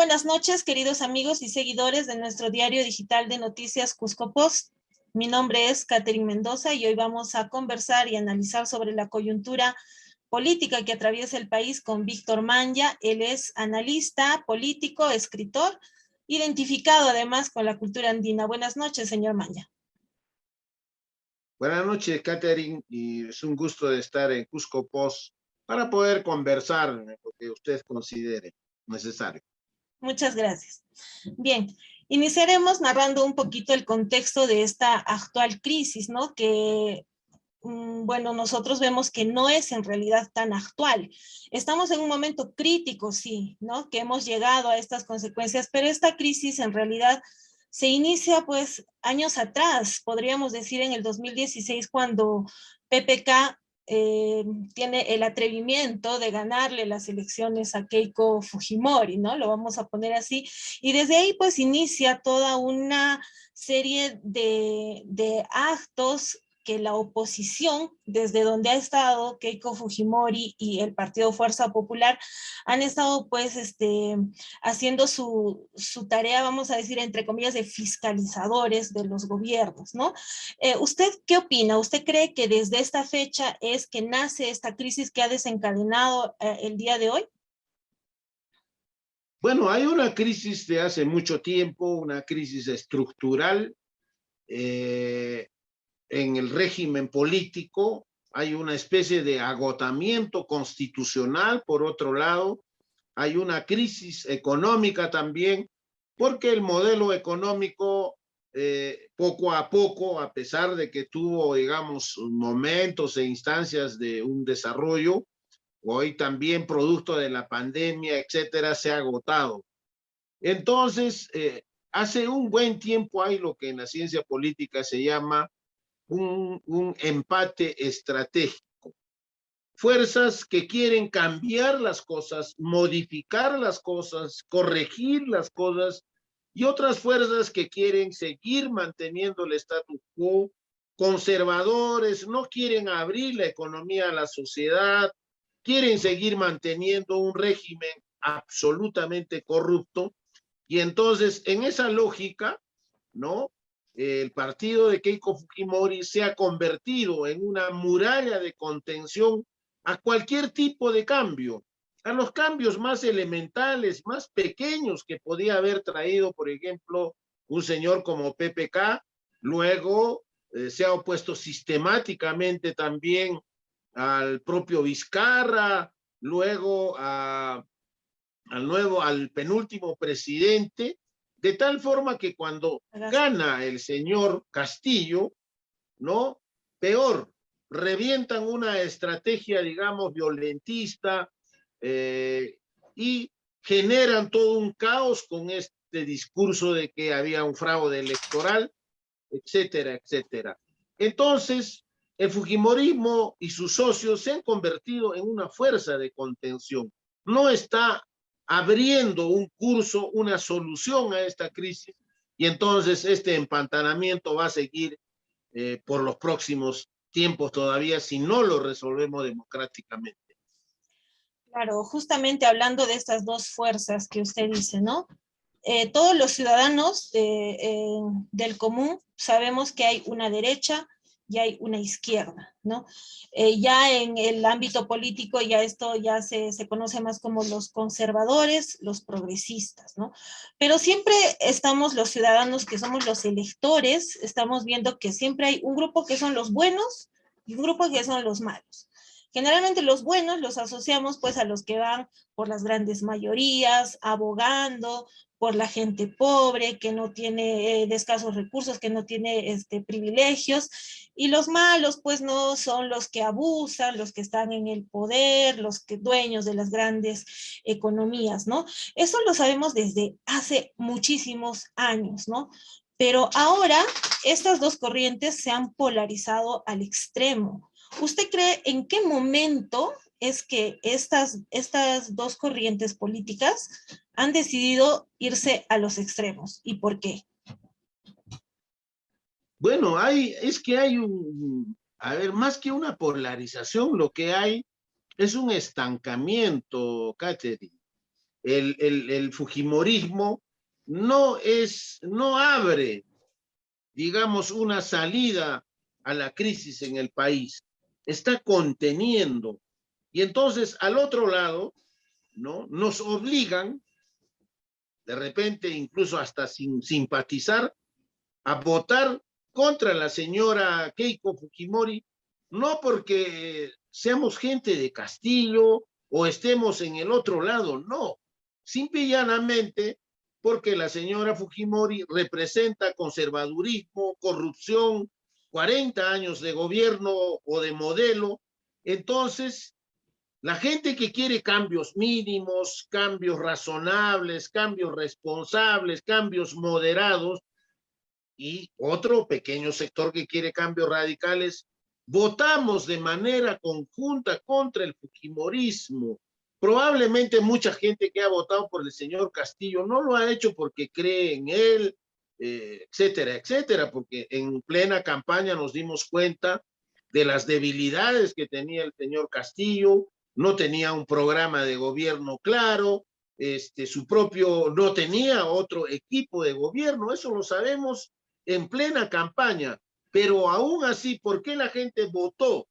buenas noches, queridos amigos y seguidores de nuestro diario digital de noticias Cusco Post. Mi nombre es Catherine Mendoza y hoy vamos a conversar y analizar sobre la coyuntura política que atraviesa el país con Víctor Manya. Él es analista, político, escritor, identificado además con la cultura andina. Buenas noches, señor Manya. Buenas noches, Catherine, y es un gusto de estar en Cusco Post para poder conversar lo que usted considere necesario. Muchas gracias. Bien, iniciaremos narrando un poquito el contexto de esta actual crisis, ¿no? Que, bueno, nosotros vemos que no es en realidad tan actual. Estamos en un momento crítico, sí, ¿no? Que hemos llegado a estas consecuencias, pero esta crisis en realidad se inicia pues años atrás, podríamos decir en el 2016, cuando PPK tiene el atrevimiento de ganarle las elecciones a Keiko Fujimori, ¿no? Lo vamos a poner así. Y desde ahí pues inicia toda una serie de actos que la oposición, desde donde ha estado Keiko Fujimori y el Partido Fuerza Popular, han estado pues haciendo su tarea, vamos a decir, entre comillas, de fiscalizadores de los gobiernos, ¿no? ¿Usted qué opina? ¿Usted cree que desde esta fecha es que nace esta crisis que ha desencadenado el día de hoy? Bueno, hay una crisis de hace mucho tiempo, una crisis estructural en el régimen político. Hay una especie de agotamiento constitucional, por otro lado. Hay una crisis económica también, porque el modelo económico poco a poco, a pesar de que tuvo, digamos, momentos e instancias de un desarrollo, hoy también producto de la pandemia, etcétera, se ha agotado. Entonces, hace un buen tiempo hay lo que en la ciencia política se llama un empate estratégico. Fuerzas que quieren cambiar las cosas, modificar las cosas, corregir las cosas, y otras fuerzas que quieren seguir manteniendo el status quo, conservadores, no quieren abrir la economía a la sociedad, quieren seguir manteniendo un régimen absolutamente corrupto. Y entonces, en esa lógica, ¿no? El partido de Keiko Fujimori se ha convertido en una muralla de contención a cualquier tipo de cambio, a los cambios más elementales, más pequeños que podía haber traído, por ejemplo, un señor como PPK. Luego se ha opuesto sistemáticamente también al propio Vizcarra, luego al penúltimo presidente, de tal forma que cuando gana el señor Castillo, ¿no? Peor, revientan una estrategia, digamos, violentista y generan todo un caos con este discurso de que había un fraude electoral, etcétera, etcétera. Entonces, el fujimorismo y sus socios se han convertido en una fuerza de contención. No está abriendo un curso, una solución a esta crisis, y entonces este empantanamiento va a seguir por los próximos tiempos todavía si no lo resolvemos democráticamente. Claro, justamente hablando de estas dos fuerzas que usted dice, ¿no? Todos los ciudadanos del común sabemos que hay una derecha y hay una izquierda, ¿no? Ya en el ámbito político ya esto ya se conoce más como los conservadores, los progresistas, ¿no? Pero siempre estamos los ciudadanos que somos los electores, estamos viendo que siempre hay un grupo que son los buenos y un grupo que son los malos. Generalmente los buenos los asociamos pues a los que van por las grandes mayorías, abogando por la gente pobre, que no tiene de escasos recursos, que no tiene privilegios, y los malos pues no son los que abusan, los que están en el poder, los que dueños de las grandes economías, ¿no? Eso lo sabemos desde hace muchísimos años, ¿no? Pero ahora estas dos corrientes se han polarizado al extremo. ¿Usted cree en qué momento es que estas dos corrientes políticas han decidido irse a los extremos? ¿Y por qué? Bueno, es que hay a ver, más que una polarización, lo que hay es un estancamiento, Catherine. el fujimorismo no abre, digamos, una salida a la crisis en el país, está conteniendo. Y entonces, al otro lado, ¿no? Nos obligan, de repente, incluso hasta sin simpatizar, a votar contra la señora Keiko Fujimori, no porque seamos gente de Castillo o estemos en el otro lado, no, simple y llanamente porque la señora Fujimori representa conservadurismo, corrupción, 40 años de gobierno o de modelo. Entonces, la gente que quiere cambios mínimos, cambios razonables, cambios responsables, cambios moderados, y otro pequeño sector que quiere cambios radicales, votamos de manera conjunta contra el fujimorismo. Probablemente mucha gente que ha votado por el señor Castillo no lo ha hecho porque cree en él, etcétera, etcétera, porque en plena campaña nos dimos cuenta de las debilidades que tenía el señor Castillo, no tenía un programa de gobierno claro, su propio, no tenía otro equipo de gobierno, eso lo sabemos en plena campaña, pero aún así, ¿por qué la gente votó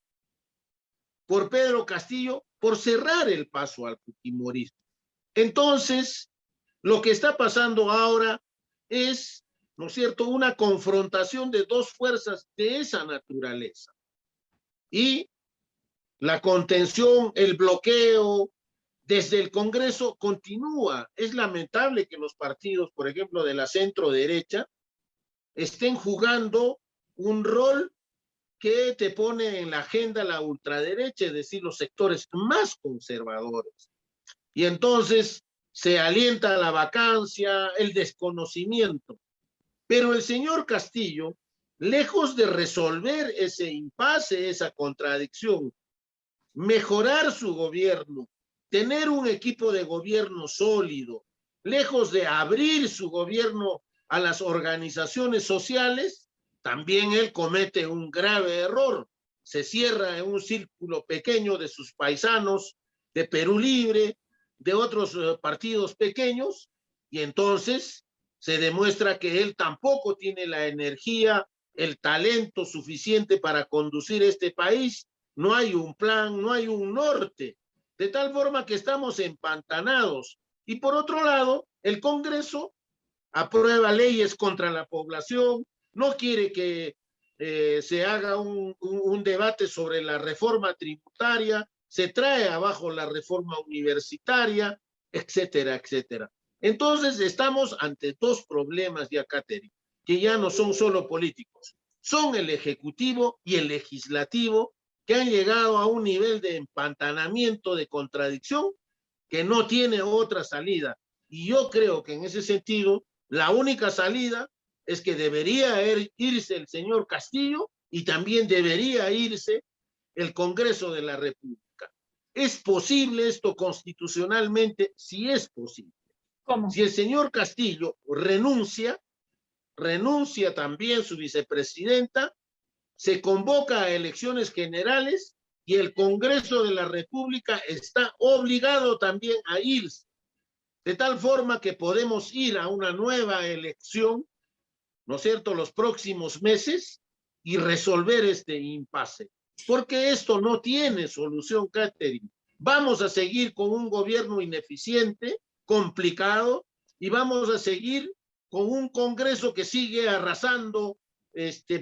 por Pedro Castillo? Por cerrar el paso al fujimorismo. Entonces, lo que está pasando ahora es, ¿no es cierto?, una confrontación de dos fuerzas de esa naturaleza. Y la contención, el bloqueo desde el Congreso continúa. Es lamentable que los partidos, por ejemplo, de la centro derecha, estén jugando un rol que te pone en la agenda la ultraderecha, es decir, los sectores más conservadores. Y entonces se alienta la vacancia, el desconocimiento. Pero el señor Castillo, lejos de resolver ese impasse, esa contradicción, mejorar su gobierno, tener un equipo de gobierno sólido, lejos de abrir su gobierno a las organizaciones sociales, también él comete un grave error. Se cierra en un círculo pequeño de sus paisanos, de Perú Libre, de otros partidos pequeños, y entonces se demuestra que él tampoco tiene la energía, el talento suficiente para conducir este país. No hay un plan, no hay un norte, de tal forma que estamos empantanados. Y por otro lado, el Congreso aprueba leyes contra la población, no quiere que se haga un debate sobre la reforma tributaria, se trae abajo la reforma universitaria, etcétera, etcétera. Entonces estamos ante dos problemas ya, Catherine, que ya no son solo políticos, son el ejecutivo y el legislativo, que han llegado a un nivel de empantanamiento, de contradicción, que no tiene otra salida. Y yo creo que en ese sentido, la única salida es que debería irse el señor Castillo y también debería irse el Congreso de la República. ¿Es posible esto constitucionalmente? Sí es posible. ¿Cómo? Si el señor Castillo renuncia también su vicepresidenta, se convoca a elecciones generales y el Congreso de la República está obligado también a irse, de tal forma que podemos ir a una nueva elección, ¿no es cierto?, los próximos meses y resolver este impasse. Porque esto no tiene solución, Catherine. Vamos a seguir con un gobierno ineficiente, complicado, y vamos a seguir con un Congreso que sigue arrasando,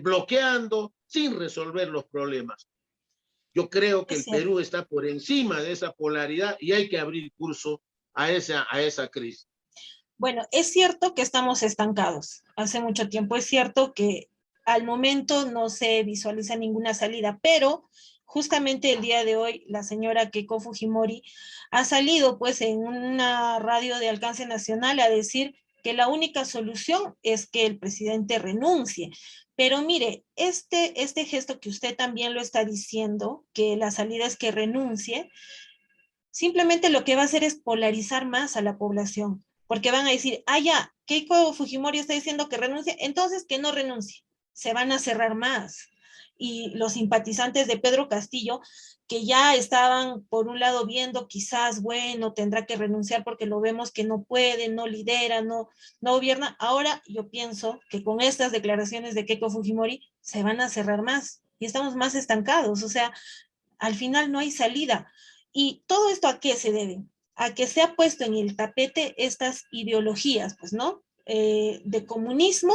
bloqueando, sin resolver los problemas. Yo creo que Es el cierto. Perú está por encima de esa polaridad y hay que abrir curso a esa crisis. Bueno, es cierto que estamos estancados hace mucho tiempo, es cierto que al momento no se visualiza ninguna salida, pero justamente el día de hoy la señora Keiko Fujimori ha salido pues en una radio de alcance nacional a decir que la única solución es que el presidente renuncie. Pero mire, este gesto que usted también lo está diciendo, que la salida es que renuncie, simplemente lo que va a hacer es polarizar más a la población, porque van a decir, ah, ya, Keiko Fujimori está diciendo que renuncie, entonces que no renuncie, se van a cerrar más. y los simpatizantes de Pedro Castillo, que ya estaban por un lado viendo quizás, bueno, tendrá que renunciar porque lo vemos que no puede, no lidera, no gobierna. Ahora yo pienso que con estas declaraciones de Keiko Fujimori se van a cerrar más y estamos más estancados, o sea, al final no hay salida. ¿Y todo esto a qué se debe? A que se ha puesto en el tapete estas ideologías, pues, ¿no? De comunismo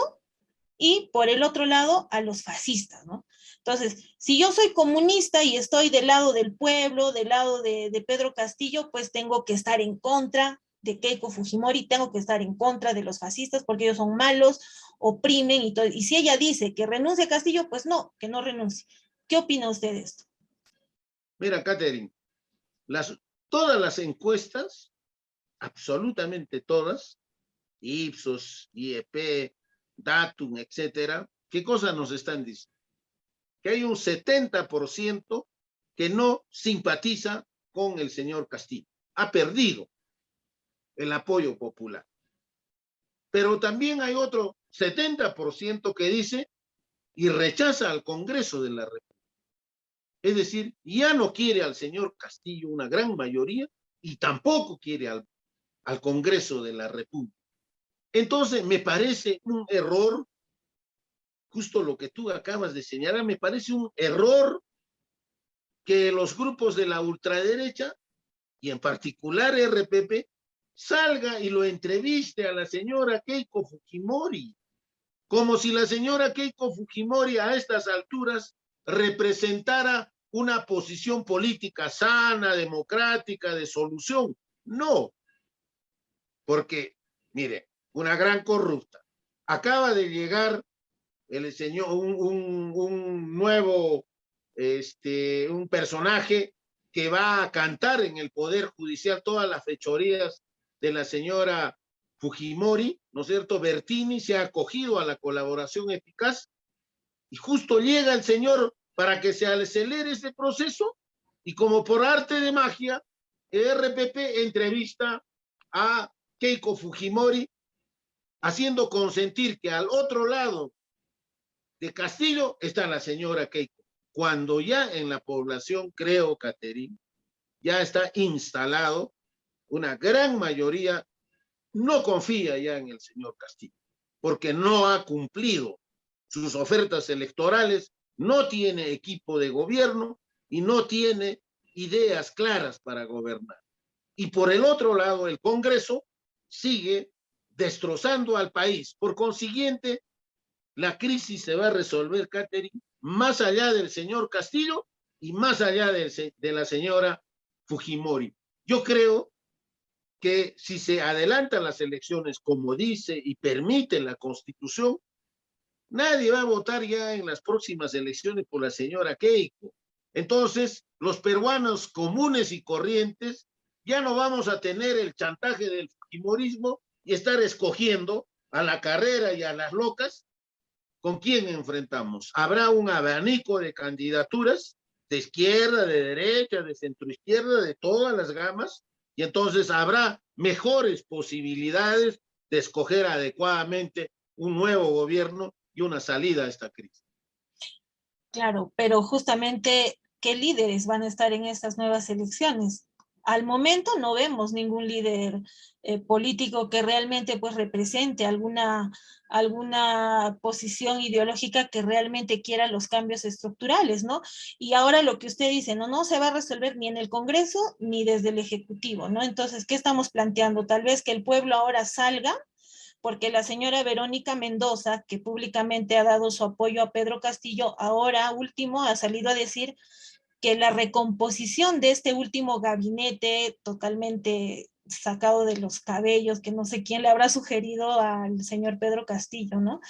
y por el otro lado a los fascistas, ¿no? Entonces, si yo soy comunista y estoy del lado del pueblo, del lado de Pedro Castillo, pues tengo que estar en contra de Keiko Fujimori, tengo que estar en contra de los fascistas porque ellos son malos, oprimen y todo. Y si ella dice que renuncie a Castillo, pues no, que no renuncie. ¿Qué opina usted de esto? Mira, Catherine, las, todas las encuestas, absolutamente todas, Ipsos, IEP, Datum, etcétera, ¿qué cosas nos están diciendo? Que hay un 70% que no simpatiza con el señor Castillo. Ha perdido el apoyo popular. Pero también hay otro 70% que dice y rechaza al Congreso de la República. Es decir, ya no quiere al señor Castillo una gran mayoría y tampoco quiere al Congreso de la República. Entonces, me parece un error, justo lo que tú acabas de señalar, me parece un error que los grupos de la ultraderecha, y en particular RPP, salga y lo entreviste a la señora Keiko Fujimori, como si la señora Keiko Fujimori a estas alturas representara una posición política sana, democrática, de solución. No, porque, mire, una gran corrupta. Acaba de llegar el señor, un nuevo, un personaje que va a cantar en el Poder Judicial todas las fechorías de la señora Fujimori, ¿no es cierto? Bertini se ha acogido a la colaboración eficaz y justo llega el señor para que se acelere ese proceso y como por arte de magia, el RPP entrevista a Keiko Fujimori haciendo consentir que al otro lado de Castillo está la señora Keiko, cuando ya en la población, creo, Caterina, ya está instalado, una gran mayoría no confía ya en el señor Castillo, porque no ha cumplido sus ofertas electorales, no tiene equipo de gobierno y no tiene ideas claras para gobernar. Y por el otro lado, el Congreso sigue destrozando al país. Por consiguiente, la crisis se va a resolver, Catherine, más allá del señor Castillo y más allá de la señora Fujimori. Yo creo que si se adelantan las elecciones como dice y permite la Constitución, nadie va a votar ya en las próximas elecciones por la señora Keiko. Entonces, los peruanos comunes y corrientes ya no vamos a tener el chantaje del fujimorismo y estar escogiendo a la carrera y a las locas con quién enfrentamos. Habrá un abanico de candidaturas de izquierda, de derecha, de centroizquierda, de todas las gamas, y entonces habrá mejores posibilidades de escoger adecuadamente un nuevo gobierno y una salida a esta crisis. Claro, pero justamente, ¿qué líderes van a estar en estas nuevas elecciones? Al momento no vemos ningún líder político que realmente pues represente alguna posición ideológica que realmente quiera los cambios estructurales, ¿no? Y ahora lo que usted dice, no se va a resolver ni en el Congreso ni desde el Ejecutivo, ¿no? Entonces, ¿qué estamos planteando? Tal vez que el pueblo ahora salga porque la señora Verónica Mendoza, que públicamente ha dado su apoyo a Pedro Castillo, ahora último ha salido a decir que la recomposición de este último gabinete totalmente sacado de los cabellos, que no sé quién le habrá sugerido al señor Pedro Castillo, ¿no?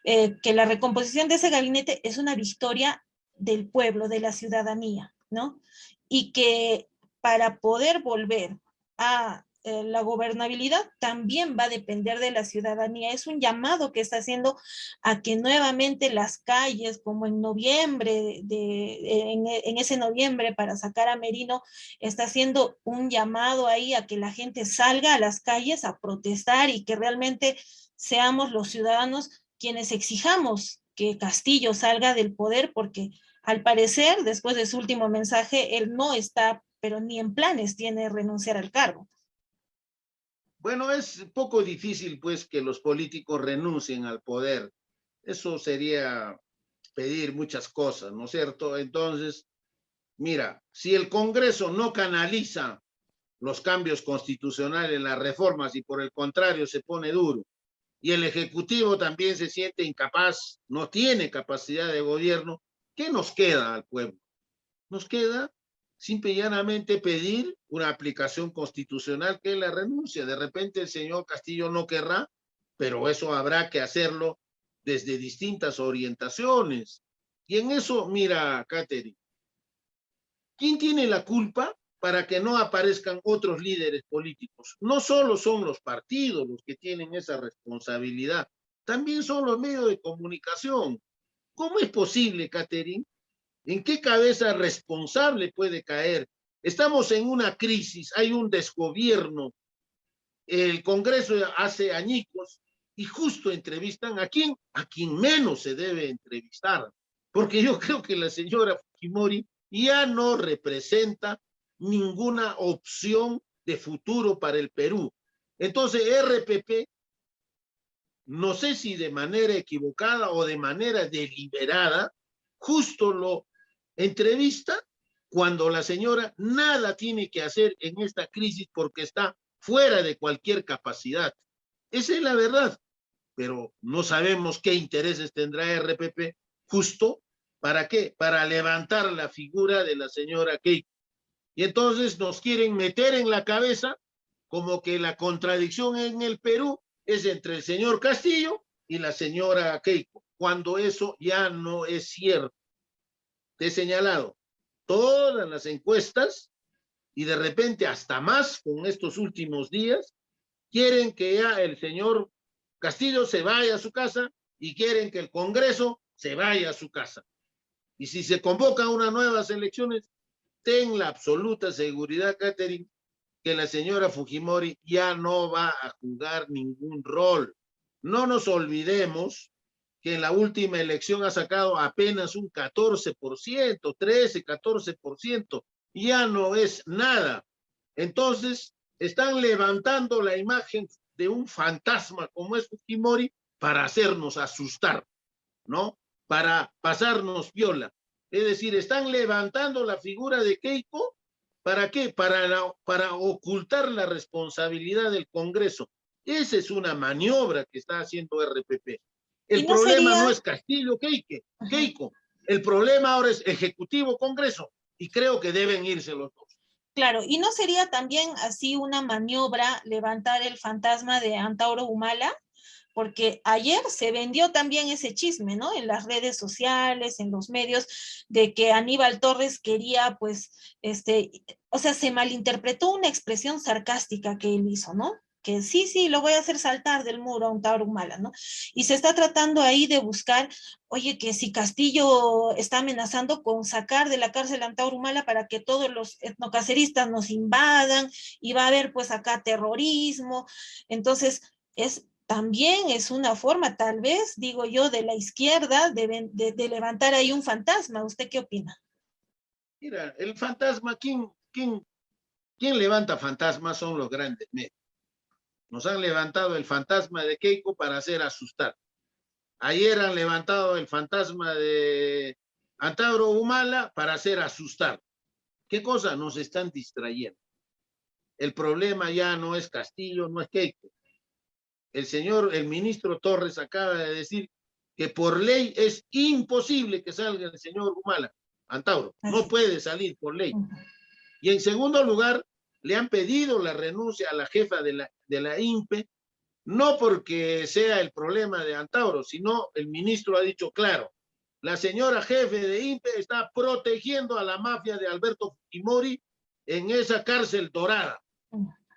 Que la recomposición de ese gabinete es una victoria del pueblo, de la ciudadanía, ¿no? Y que para poder volver a la gobernabilidad también va a depender de la ciudadanía. Es un llamado que está haciendo a que nuevamente las calles, como en noviembre, en ese noviembre para sacar a Merino, está haciendo un llamado ahí a que la gente salga a las calles a protestar y que realmente seamos los ciudadanos quienes exijamos que Castillo salga del poder, porque al parecer, después de su último mensaje, él no está, pero ni en planes tiene renunciar al cargo. Bueno, es poco difícil pues que los políticos renuncien al poder. Eso sería pedir muchas cosas, ¿no es cierto? Entonces, mira, si el Congreso no canaliza los cambios constitucionales, las reformas, y por el contrario se pone duro, y el Ejecutivo también se siente incapaz, no tiene capacidad de gobierno, ¿qué nos queda al pueblo? Nos queda simple y llanamente pedir una aplicación constitucional que es la renuncia. De repente el señor Castillo no querrá, pero eso habrá que hacerlo desde distintas orientaciones. Y en eso, mira, Catherine, ¿quién tiene la culpa para que no aparezcan otros líderes políticos? No solo son los partidos los que tienen esa responsabilidad, también son los medios de comunicación. ¿Cómo es posible, Catherine? ¿En qué cabeza responsable puede caer? Estamos en una crisis, hay un desgobierno, el Congreso hace añicos y justo entrevistan a quien menos se debe entrevistar, porque yo creo que la señora Fujimori ya no representa ninguna opción de futuro para el Perú. Entonces, RPP, no sé si de manera equivocada o de manera deliberada, justo lo entrevista cuando la señora nada tiene que hacer en esta crisis porque está fuera de cualquier capacidad. Esa es la verdad, pero no sabemos qué intereses tendrá RPP justo para qué, para levantar la figura de la señora Keiko. Y entonces nos quieren meter en la cabeza como que la contradicción en el Perú es entre el señor Castillo y la señora Keiko, cuando eso ya no es cierto. Te he señalado todas las encuestas y de repente hasta más con estos últimos días, quieren que ya el señor Castillo se vaya a su casa y quieren que el Congreso se vaya a su casa. Y si se convocan unas nuevas elecciones, ten la absoluta seguridad, Catherine, que la señora Fujimori ya no va a jugar ningún rol. No nos olvidemos que en la última elección ha sacado apenas un 14%, 13, 14%, ya no es nada. Entonces, están levantando la imagen de un fantasma como es Fujimori para hacernos asustar, ¿no? Para pasarnos viola. Es decir, están levantando la figura de Keiko. ¿Para qué? Para ocultar la responsabilidad del Congreso. Esa es una maniobra que está haciendo RPP. Y El no problema sería, no es Castillo, Keiko. El problema ahora es Ejecutivo, Congreso. Y creo que deben irse los dos. claro, y no sería también así una maniobra levantar el fantasma de Antauro Humala, porque ayer se vendió también ese chisme, ¿no? En las redes sociales, en los medios, de que Aníbal Torres quería, pues, o sea, se malinterpretó una expresión sarcástica que él hizo, ¿no? Que sí, sí, lo voy a hacer saltar del muro a un Tauro Humala, ¿no? Y se está tratando ahí de buscar, oye, que si Castillo está amenazando con sacar de la cárcel a Antauro Humala para que todos los etnocaceristas nos invadan y va a haber pues acá terrorismo. Entonces, también es una forma, tal vez, digo yo, de la izquierda de levantar ahí un fantasma. ¿Usted qué opina? Mira, el fantasma, ¿quién levanta fantasmas? Son los grandes medios. Nos han levantado el fantasma de Keiko para hacer asustar. Ayer han levantado el fantasma de Antauro Humala para hacer asustar. ¿Qué cosa? Nos están distrayendo. El problema ya no es Castillo, no es Keiko. El ministro Torres acaba de decir que por ley es imposible que salga el señor Humala, Antauro. No puede salir por ley. Y en segundo lugar, le han pedido la renuncia a la jefa de la INPE, no porque sea el problema de Antauro, sino el ministro ha dicho claro, la señora jefe de INPE está protegiendo a la mafia de Alberto Fujimori en esa cárcel dorada,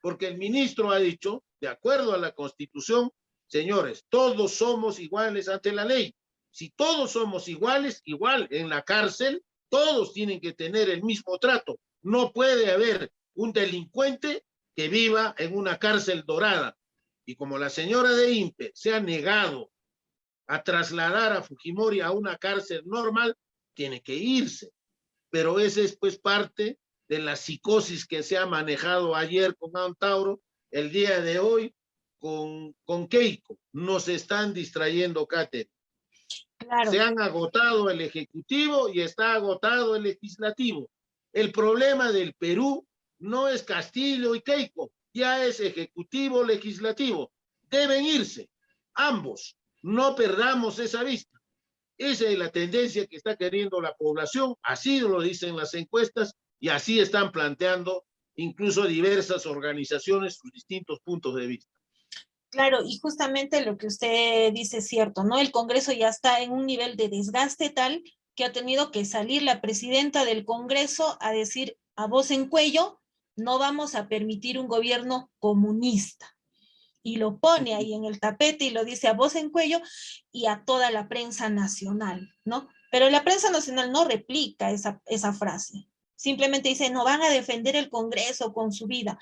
porque el ministro ha dicho, de acuerdo a la Constitución, señores, todos somos iguales ante la ley. Si todos somos iguales, igual en la cárcel, todos tienen que tener el mismo trato. No puede haber un delincuente que viva en una cárcel dorada. Y como la señora de INPE se ha negado a trasladar a Fujimori a una cárcel normal, tiene que irse. Pero ese es pues parte de la psicosis que se ha manejado ayer con Antauro, el día de hoy con Keiko. Nos están distrayendo, Katherine. Claro. Se han agotado el Ejecutivo y está agotado el Legislativo. El problema del Perú no es Castillo y Keiko, ya es Ejecutivo, Legislativo. Deben irse, ambos. No perdamos esa vista. Esa es la tendencia que está queriendo la población, así lo dicen las encuestas y así están planteando incluso diversas organizaciones sus distintos puntos de vista. Claro, y justamente lo que usted dice es cierto, ¿no? El Congreso ya está en un nivel de desgaste tal que ha tenido que salir la presidenta del Congreso a decir a voz en cuello, no vamos a permitir un gobierno comunista. Y lo pone ahí en el tapete y lo dice a voz en cuello y a toda la prensa nacional, ¿no? Pero la prensa nacional no replica esa frase. Simplemente dice, no van a defender el Congreso con su vida.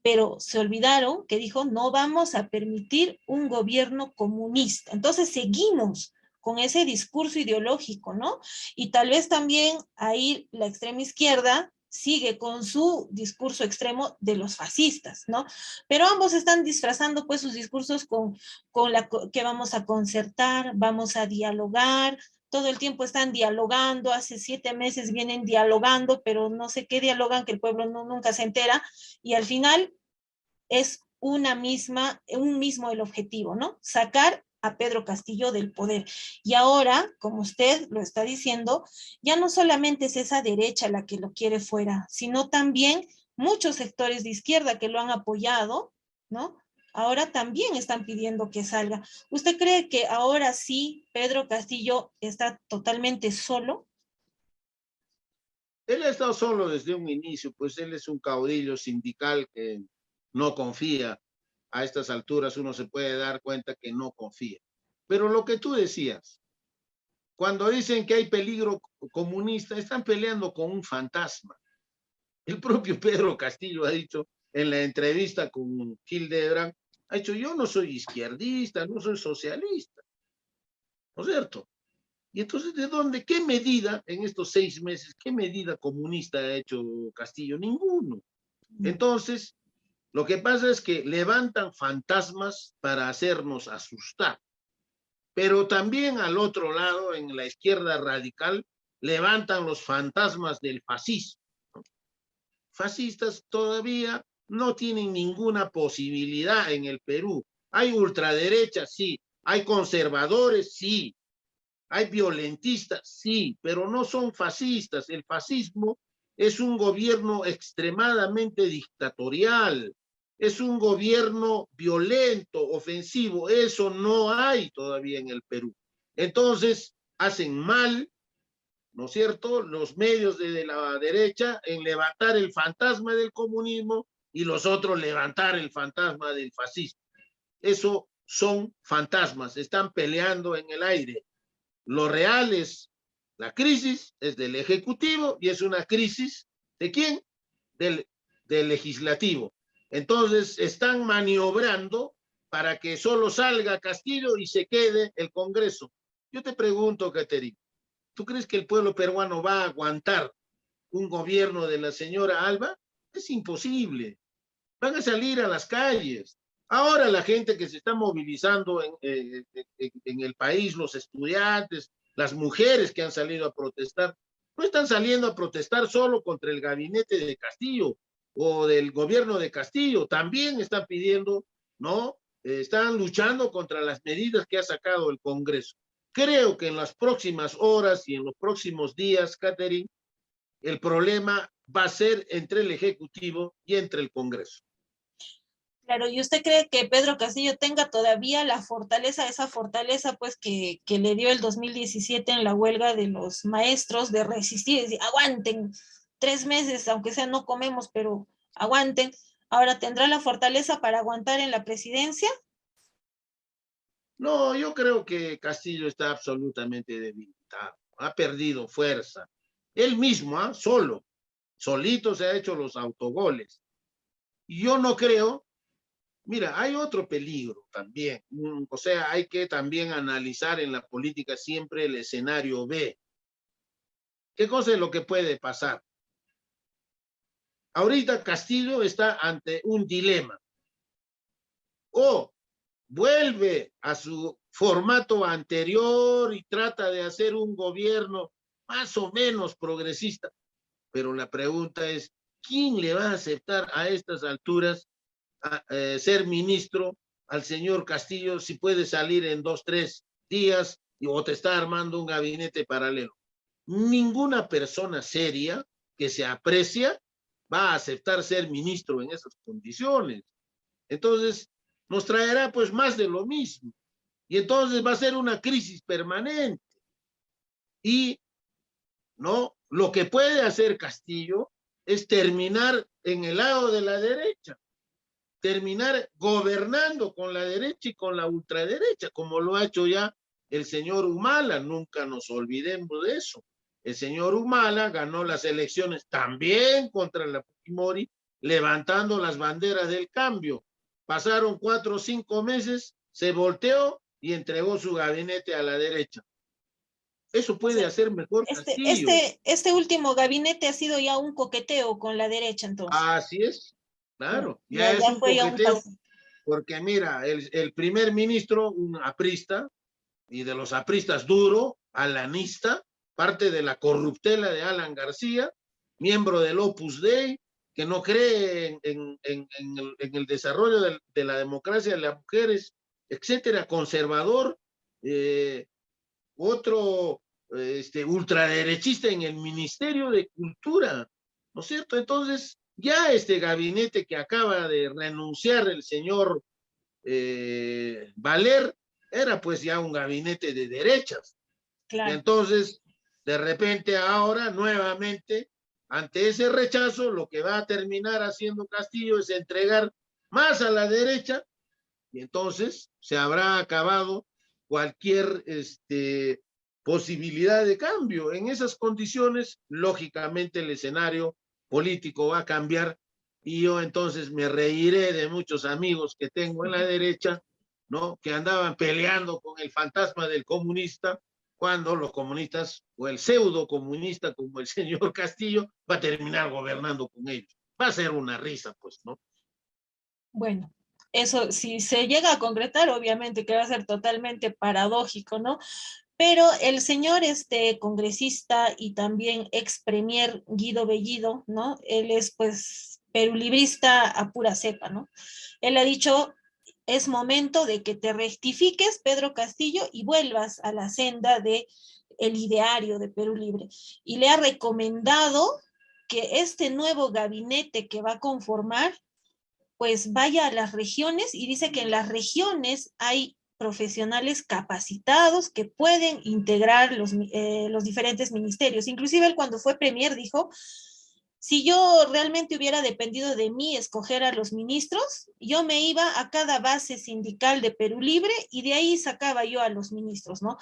Pero se olvidaron que dijo, no vamos a permitir un gobierno comunista. Entonces seguimos con ese discurso ideológico, ¿no? Y tal vez también ahí la extrema izquierda sigue con su discurso extremo de los fascistas, ¿no? Pero ambos están disfrazando pues sus discursos con la que vamos a concertar, vamos a dialogar, todo el tiempo están dialogando, hace 7 meses vienen dialogando, pero no sé qué dialogan, que el pueblo nunca se entera, y al final es un mismo el objetivo, ¿no? Sacar a Pedro Castillo del poder. Y ahora, como usted lo está diciendo, ya no solamente es esa derecha la que lo quiere fuera, sino también muchos sectores de izquierda que lo han apoyado, ¿no? Ahora también están pidiendo que salga. ¿Usted cree que ahora sí Pedro Castillo está totalmente solo? Él ha estado solo desde un inicio, pues él es un caudillo sindical que no confía. A estas alturas uno se puede dar cuenta que no confía. Pero lo que tú decías, cuando dicen que hay peligro comunista, están peleando con un fantasma. El propio Pedro Castillo ha dicho en la entrevista con Hildebrand, ha dicho, yo no soy izquierdista, no soy socialista, ¿no es cierto? Y entonces, ¿de dónde? ¿Qué medida en estos 6 meses, qué medida comunista ha hecho Castillo? Ninguno. Entonces, lo que pasa es que levantan fantasmas para hacernos asustar. Pero también al otro lado, en la izquierda radical, levantan los fantasmas del fascismo. Fascistas todavía no tienen ninguna posibilidad en el Perú. Hay ultraderecha, sí. Hay conservadores, sí. Hay violentistas, sí, pero no son fascistas. El fascismo es un gobierno extremadamente dictatorial, es un gobierno violento, ofensivo. Eso no hay todavía en el Perú. Entonces, hacen mal, ¿no es cierto?, los medios de la derecha en levantar el fantasma del comunismo y los otros levantar el fantasma del fascismo. Eso son fantasmas, están peleando en el aire. Lo real es, la crisis es del Ejecutivo y es una crisis ¿de quién? Del Legislativo. Entonces están maniobrando para que solo salga Castillo y se quede el Congreso. Yo te pregunto, Caterina, ¿tú crees que el pueblo peruano va a aguantar un gobierno de la señora Alba? Es imposible. Van a salir a las calles. Ahora la gente que se está movilizando en el país, los estudiantes, las mujeres que han salido a protestar, no están saliendo a protestar solo contra el gabinete de Castillo o del gobierno de Castillo, también están pidiendo, ¿no? Están luchando contra las medidas que ha sacado el Congreso. Creo que en las próximas horas y en los próximos días, Catherine, el problema va a ser entre el Ejecutivo y entre el Congreso. Claro, ¿y usted cree que Pedro Castillo tenga todavía la fortaleza, esa fortaleza pues que le dio el 2017 en la huelga de los maestros de resistir, decir, aguanten 3 meses, aunque sea no comemos, pero aguanten? Ahora, ¿tendrá la fortaleza para aguantar en la presidencia? No, yo creo que Castillo está absolutamente debilitado, ha perdido fuerza. Él mismo, solito se ha hecho los autogoles. Y yo no creo Mira, hay otro peligro también. O sea, hay que también analizar en la política siempre el escenario B. ¿Qué cosa es lo que puede pasar? Ahorita Castillo está ante un dilema. O vuelve a su formato anterior y trata de hacer un gobierno más o menos progresista. Pero la pregunta es, ¿quién le va a aceptar a estas alturas ser ministro al señor Castillo si puede salir en 2, 3 días o te está armando un gabinete paralelo? Ninguna persona seria que se aprecia va a aceptar ser ministro en esas condiciones. Entonces, nos traerá pues más de lo mismo. Y entonces va a ser una crisis permanente. Y no, lo que puede hacer Castillo es terminar en el lado de la derecha, terminar gobernando con la derecha y con la ultraderecha, como lo ha hecho ya el señor Humala. Nunca nos olvidemos de eso. El señor Humala ganó las elecciones también contra la Fujimori, levantando las banderas del cambio. Pasaron 4 o 5 meses, se volteó y entregó su gabinete a la derecha. Eso O puede sea, hacer mejor Castillo. este último gabinete ha sido ya un coqueteo con la derecha, entonces. Así es, claro, Ya, ya es ya un fue ya un coqueteo, paso. porque mira, el primer ministro, un aprista, y de los apristas duro, alanista, parte de la corruptela de Alan García, miembro del Opus Dei, que no cree en el desarrollo de la democracia de las mujeres, etcétera, conservador, eh, otro ultraderechista en el Ministerio de Cultura, ¿no es cierto? Entonces, ya este gabinete que acaba de renunciar el señor Valer era pues ya un gabinete de derechas. Y Claro. entonces, de repente ahora, nuevamente, ante ese rechazo, lo que va a terminar haciendo Castillo es entregar más a la derecha y entonces se habrá acabado cualquier posibilidad de cambio. En esas condiciones, lógicamente el escenario político va a cambiar y yo entonces me reiré de muchos amigos que tengo en la derecha, ¿no? Que andaban peleando con el fantasma del comunista, cuando los comunistas o el pseudo comunista como el señor Castillo va a terminar gobernando con ellos. Va a ser una risa, pues, ¿no? Bueno, eso si se llega a concretar, obviamente que va a ser totalmente paradójico, ¿no? Pero el señor este congresista y también ex premier Guido Bellido, ¿no? Él es pues perulibrista a pura cepa, ¿no? Él ha dicho, es momento de que te rectifiques, Pedro Castillo, y vuelvas a la senda de el ideario de Perú Libre. Y le ha recomendado que este nuevo gabinete que va a conformar pues vaya a las regiones y dice que en las regiones hay profesionales capacitados que pueden integrar los diferentes ministerios. Inclusive él cuando fue premier dijo, si yo realmente hubiera dependido de mí escoger a los ministros, yo me iba a cada base sindical de Perú Libre y de ahí sacaba yo a los ministros, ¿no?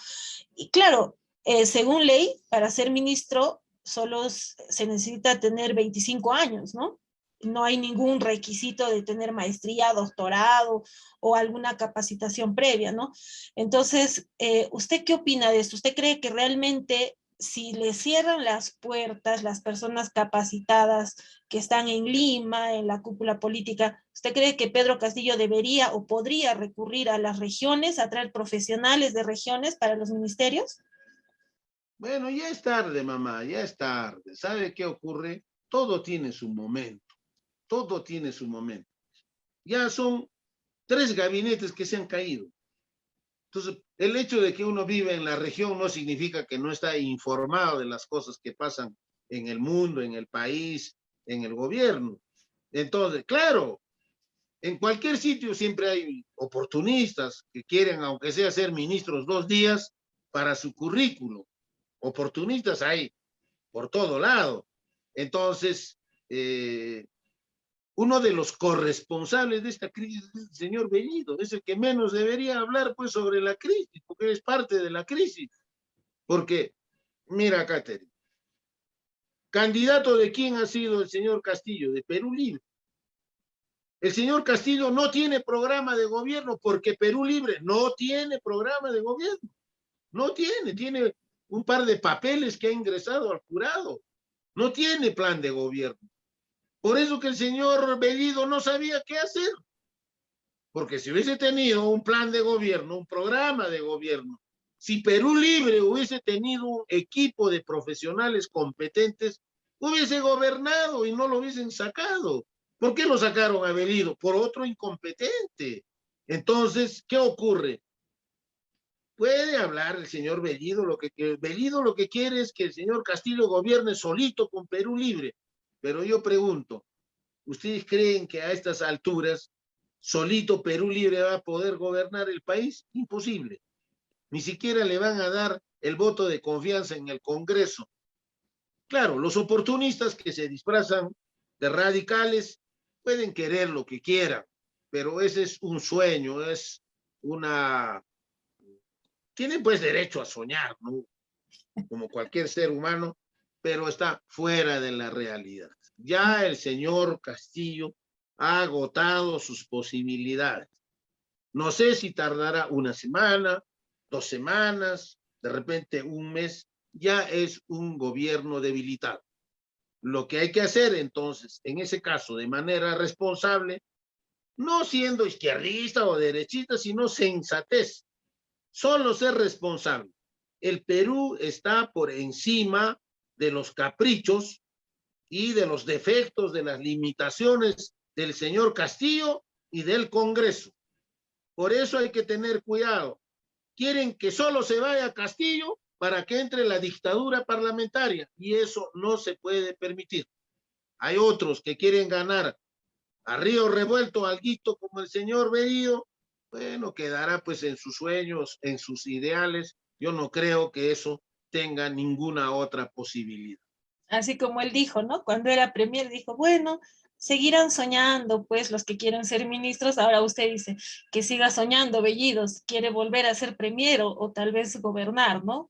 Y claro, según ley, para ser ministro solo se necesita tener 25 años, ¿no? No hay ningún requisito de tener maestría, doctorado o alguna capacitación previa, ¿no? Entonces, ¿usted qué opina de esto? ¿Usted cree que realmente si le cierran las puertas las personas capacitadas que están en Lima, en la cúpula política, ¿usted cree que Pedro Castillo debería o podría recurrir a las regiones, a traer profesionales de regiones para los ministerios? Bueno, ya es tarde, mamá, ya es tarde. ¿Sabe qué ocurre? Todo tiene su momento, todo tiene su momento. Ya son 3 gabinetes que se han caído. Entonces, el hecho de que uno vive en la región no significa que no está informado de las cosas que pasan en el mundo, en el país, en el gobierno. Entonces, claro, en cualquier sitio siempre hay oportunistas que quieren, aunque sea ser ministros 2 días, para su currículo. Oportunistas hay por todo lado. Entonces, uno de los corresponsables de esta crisis es el señor Bellido, es el que menos debería hablar pues sobre la crisis, porque es parte de la crisis. Porque, mira, Catherine, candidato de quién ha sido el señor Castillo, de Perú Libre. El señor Castillo no tiene programa de gobierno porque Perú Libre no tiene programa de gobierno. No tiene un par de papeles que ha ingresado al jurado. No tiene plan de gobierno. Por eso que el señor Bellido no sabía qué hacer. Porque si hubiese tenido un plan de gobierno, un programa de gobierno, si Perú Libre hubiese tenido un equipo de profesionales competentes, hubiese gobernado y no lo hubiesen sacado. ¿Por qué lo sacaron a Bellido? Por otro incompetente. Entonces, ¿qué ocurre? Puede hablar el señor Bellido, Bellido lo que quiere es que el señor Castillo gobierne solito con Perú Libre. Pero yo pregunto, ¿ustedes creen que a estas alturas solito Perú Libre va a poder gobernar el país? Imposible. Ni siquiera le van a dar el voto de confianza en el Congreso. Claro, los oportunistas que se disfrazan de radicales pueden querer lo que quieran, pero ese es un sueño, es una... Tienen pues derecho a soñar, ¿no? Como cualquier ser humano, pero está fuera de la realidad. Ya el señor Castillo ha agotado sus posibilidades. No sé si tardará una semana, 2 semanas, de repente un mes, ya es un gobierno debilitado. Lo que hay que hacer entonces, en ese caso, de manera responsable, no siendo izquierdista o derechista, sino sensatez, solo ser responsable. El Perú está por encima de los caprichos y de los defectos, de las limitaciones del señor Castillo y del Congreso. Por eso hay que tener cuidado. Quieren que solo se vaya a Castillo para que entre la dictadura parlamentaria y eso no se puede permitir. Hay otros que quieren ganar a río revuelto alguito como el señor Bellido, bueno, quedará pues en sus sueños, en sus ideales. Yo no creo que eso tenga ninguna otra posibilidad. Así como él dijo, ¿no? Cuando era premier dijo, bueno, seguirán soñando, pues, los que quieren ser ministros. Ahora usted dice que siga soñando, Bellidos, quiere volver a ser premier o tal vez gobernar, ¿no?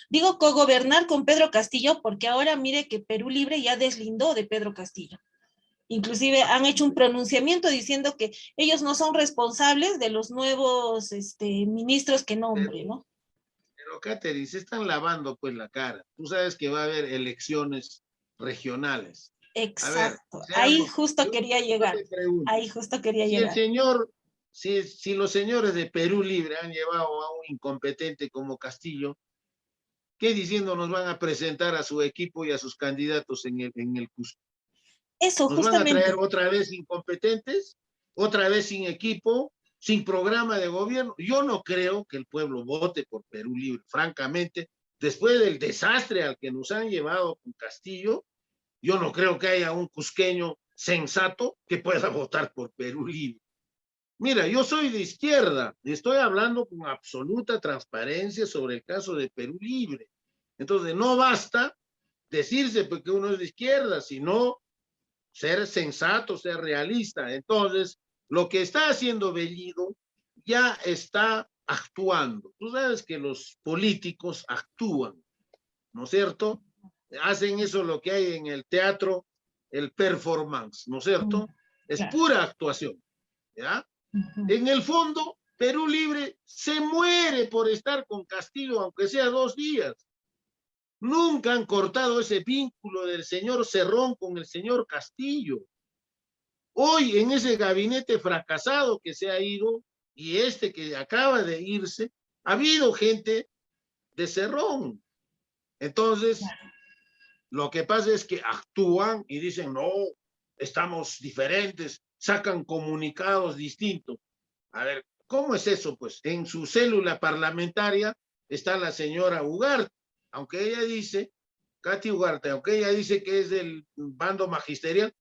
Digo cogobernar con Pedro Castillo porque ahora mire que Perú Libre ya deslindó de Pedro Castillo. Inclusive han hecho un pronunciamiento diciendo que ellos no son responsables de los nuevos ministros que nombre, ¿no? Pero Catherine, se están lavando pues la cara. Tú sabes que va a haber elecciones regionales. A ver, Exacto, ahí seamos, justo quería yo llegar, te pregunto, ahí justo quería si el llegar. señor, si los señores de Perú Libre han llevado a un incompetente como Castillo, ¿qué diciendo nos van a presentar a su equipo y a sus candidatos en el Cusco? Eso, ¿Nos van a traer justamente, otra vez incompetentes? ¿Otra vez sin equipo? ¿Sin programa de gobierno? Yo no creo que el pueblo vote por Perú Libre, francamente. Después del desastre al que nos han llevado con Castillo, yo no creo que haya un cusqueño sensato que pueda votar por Perú Libre. Mira, yo soy de izquierda y estoy hablando con absoluta transparencia sobre el caso de Perú Libre. Entonces, no basta decirse porque uno es de izquierda, sino ser sensato, ser realista. Entonces, lo que está haciendo Bellido ya está actuando. Tú sabes que los políticos actúan, ¿no es cierto? Hacen eso lo que hay en el teatro, el performance, ¿no es cierto? Es claro. pura actuación, ¿ya? En el fondo, Perú Libre se muere por estar con Castillo, aunque sea 2 días. Nunca han cortado ese vínculo del señor Cerrón con el señor Castillo. Hoy en ese gabinete fracasado que se ha ido y este que acaba de irse, ha habido gente de Cerrón. Entonces, lo que pasa es que actúan y dicen, no, estamos diferentes, sacan comunicados distintos. A ver, ¿cómo es eso? Pues en su célula parlamentaria está la señora Ugarte, aunque ella dice, Katy Ugarte, aunque ella dice que es del bando magisterial,